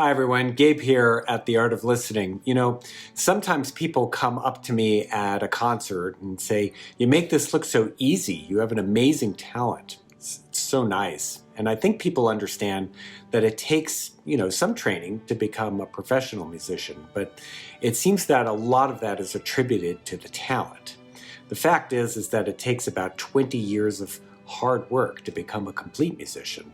Hi everyone, Gabe here at the Art of Listening. Sometimes people come up to me at a concert and say, "You make this look so easy. You have an amazing talent." It's so nice. And I think people understand that it takes, some training to become a professional musician, but it seems that a lot of that is attributed to the talent. The fact is that it takes about 20 years of hard work to become a complete musician.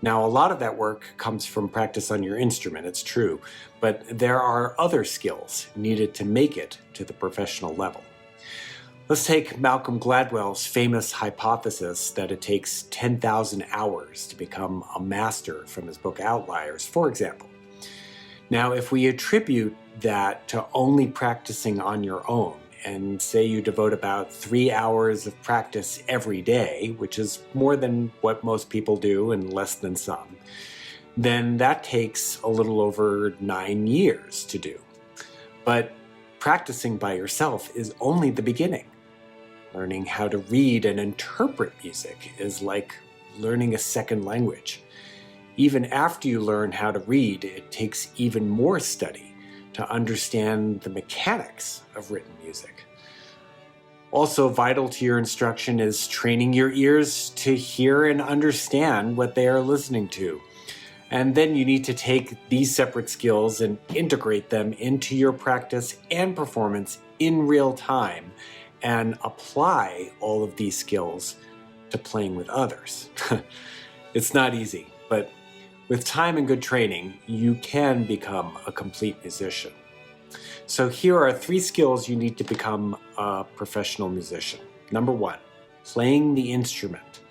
Now, a lot of that work comes from practice on your instrument, it's true, but there are other skills needed to make it to the professional level. Let's take Malcolm Gladwell's famous hypothesis that it takes 10,000 hours to become a master from his book Outliers, for example. Now, if we attribute that to only practicing on your own, and say you devote about 3 hours of practice every day, which is more than what most people do and less than some, then that takes a little over 9 years to do. But practicing by yourself is only the beginning. Learning how to read and interpret music is like learning a second language. Even after you learn how to read, it takes even more study to understand the mechanics of written music. Also vital to your instruction is training your ears to hear and understand what they are listening to. And then you need to take these separate skills and integrate them into your practice and performance in real time and apply all of these skills to playing with others. It's not easy, but with time and good training, you can become a complete musician. So here are 3 skills you need to become a professional musician. Number 1, playing the instrument,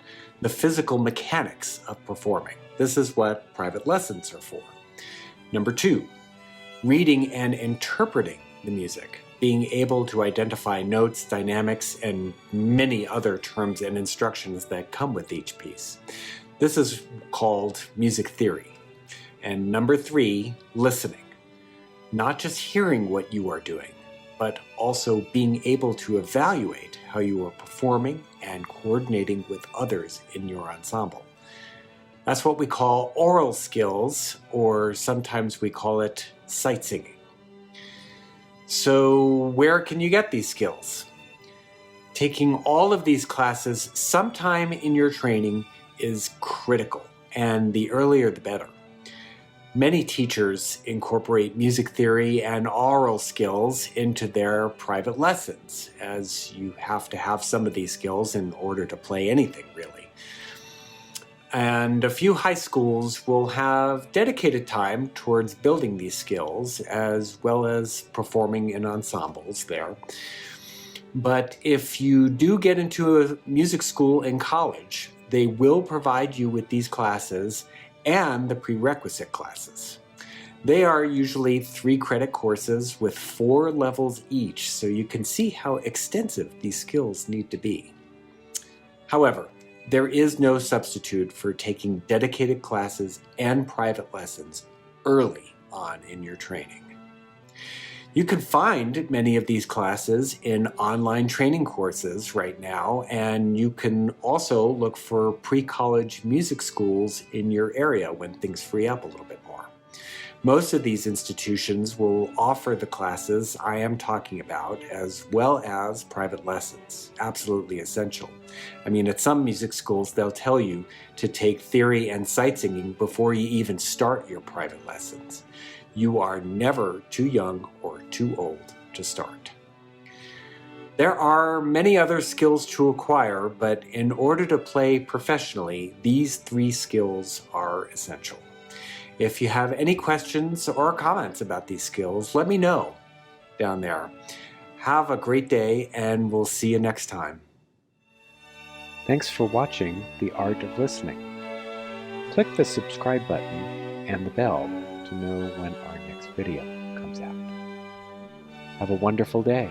the physical mechanics of performing. This is what private lessons are for. Number 2, reading and interpreting the music, being able to identify notes, dynamics, and many other terms and instructions that come with each piece. This is called music theory. And number 3, listening. Not just hearing what you are doing, but also being able to evaluate how you are performing and coordinating with others in your ensemble. That's what we call aural skills, or sometimes we call it sight singing. So where can you get these skills? Taking all of these classes sometime in your training is critical, and the earlier the better. Many teachers incorporate music theory and aural skills into their private lessons, as you have to have some of these skills in order to play anything, really. And a few high schools will have dedicated time towards building these skills, as well as performing in ensembles there. But if you do get into a music school in college, they will provide you with these classes and the prerequisite classes. They are usually 3-credit courses with 4 levels each, so you can see how extensive these skills need to be. However, there is no substitute for taking dedicated classes and private lessons early on in your training. You can find many of these classes in online training courses right now, and you can also look for pre-college music schools in your area when things free up a little bit more. Most of these institutions will offer the classes I am talking about, as well as private lessons. Absolutely essential. At some music schools, they'll tell you to take theory and sight singing before you even start your private lessons. You are never too young or too old to start. There are many other skills to acquire, but in order to play professionally, these 3 skills are essential. If you have any questions or comments about these skills, let me know down there. Have a great day, and we'll see you next time. Thanks for watching The Art of Listening. Click the subscribe button and the bell to know when our next video comes out. Have a wonderful day.